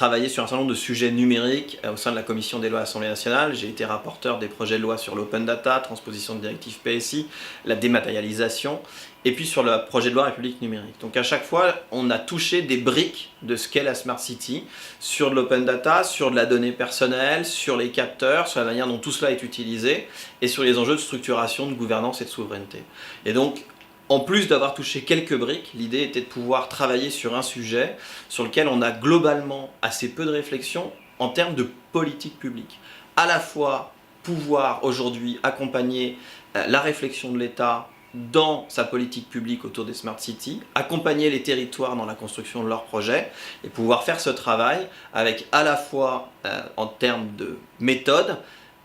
travaillé sur un certain nombre de sujets numériques au sein de la commission des lois à l'Assemblée nationale. J'ai été rapporteur des projets de loi sur l'open data, transposition de directive PSI, la dématérialisation, et puis sur le projet de loi République numérique. Donc à chaque fois, on a touché des briques de ce qu'est la Smart City, sur de l'open data, sur de la donnée personnelle, sur les capteurs, sur la manière dont tout cela est utilisé, et sur les enjeux de structuration, de gouvernance et de souveraineté. Et donc, en plus d'avoir touché quelques briques, l'idée était de pouvoir travailler sur un sujet sur lequel on a globalement assez peu de réflexion en termes de politique publique. À la fois pouvoir aujourd'hui accompagner la réflexion de l'État dans sa politique publique autour des Smart Cities, accompagner les territoires dans la construction de leurs projets et pouvoir faire ce travail avec à la fois en termes de méthode,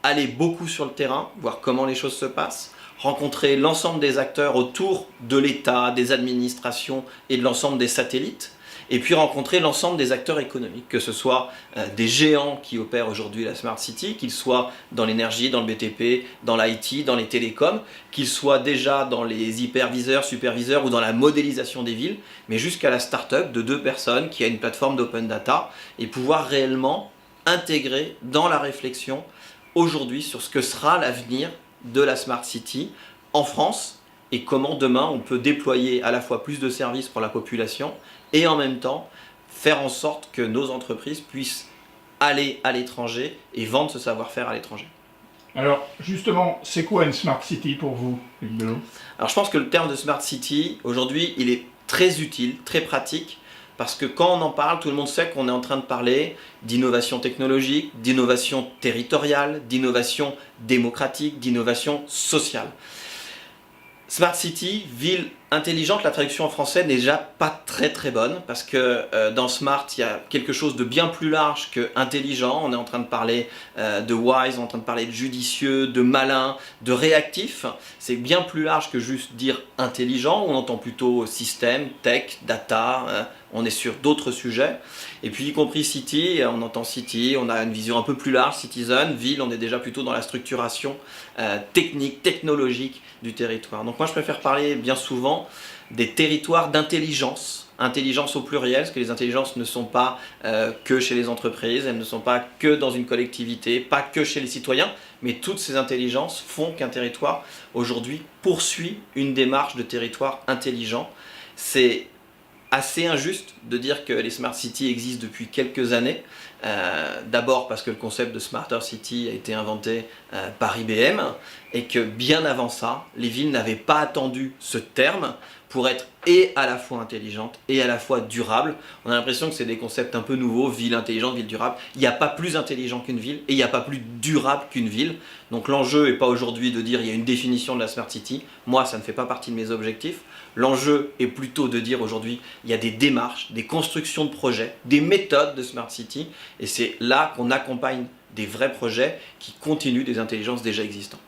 aller beaucoup sur le terrain, voir comment les choses se passent, rencontrer l'ensemble des acteurs autour de l'État, des administrations et de l'ensemble des satellites, et puis rencontrer l'ensemble des acteurs économiques, que ce soit des géants qui opèrent aujourd'hui la Smart City, qu'ils soient dans l'énergie, dans le BTP, dans l'IT, dans les télécoms, qu'ils soient déjà dans les hyperviseurs, superviseurs ou dans la modélisation des villes, mais jusqu'à la start-up de 2 personnes qui a une plateforme d'open data et pouvoir réellement intégrer dans la réflexion aujourd'hui sur ce que sera l'avenir de la Smart City en France et comment demain on peut déployer à la fois plus de services pour la population et en même temps faire en sorte que nos entreprises puissent aller à l'étranger et vendre ce savoir-faire à l'étranger. Alors justement, c'est quoi une Smart City pour vous, Luc Belot? Alors je pense que le terme de Smart City, aujourd'hui, il est très utile, très pratique, parce que quand on en parle, tout le monde sait qu'on est en train de parler d'innovation technologique, d'innovation territoriale, d'innovation démocratique, d'innovation sociale. Smart City, ville intelligente, la traduction en français n'est déjà pas très bonne parce que dans Smart, il y a quelque chose de bien plus large que intelligent. On est en train de parler de wise, on est en train de parler de judicieux, de malin, de réactif. C'est bien plus large que juste dire intelligent. On entend plutôt système, tech, data. On est sur d'autres sujets. Et puis y compris city, on entend city, on a une vision un peu plus large, citizen, ville, on est déjà plutôt dans la structuration technique, technologique du territoire. Donc moi je préfère parler bien souvent des territoires d'intelligence, intelligence au pluriel, parce que les intelligences ne sont pas que chez les entreprises, elles ne sont pas que dans une collectivité, pas que chez les citoyens, mais toutes ces intelligences font qu'un territoire aujourd'hui poursuit une démarche de territoire intelligent. C'est assez injuste de dire que les Smart Cities existent depuis quelques années. D'abord parce que le concept de Smarter City a été inventé par IBM et que bien avant ça, les villes n'avaient pas attendu ce terme pour être et à la fois intelligente et à la fois durable. On a l'impression que c'est des concepts un peu nouveaux, ville intelligente, ville durable. Il n'y a pas plus intelligent qu'une ville et il n'y a pas plus durable qu'une ville. Donc l'enjeu n'est pas aujourd'hui de dire il y a une définition de la Smart City. Moi, ça ne fait pas partie de mes objectifs. L'enjeu est plutôt de dire aujourd'hui il y a des démarches, des constructions de projets, des méthodes de Smart City et c'est là qu'on accompagne des vrais projets qui continuent des intelligences déjà existantes.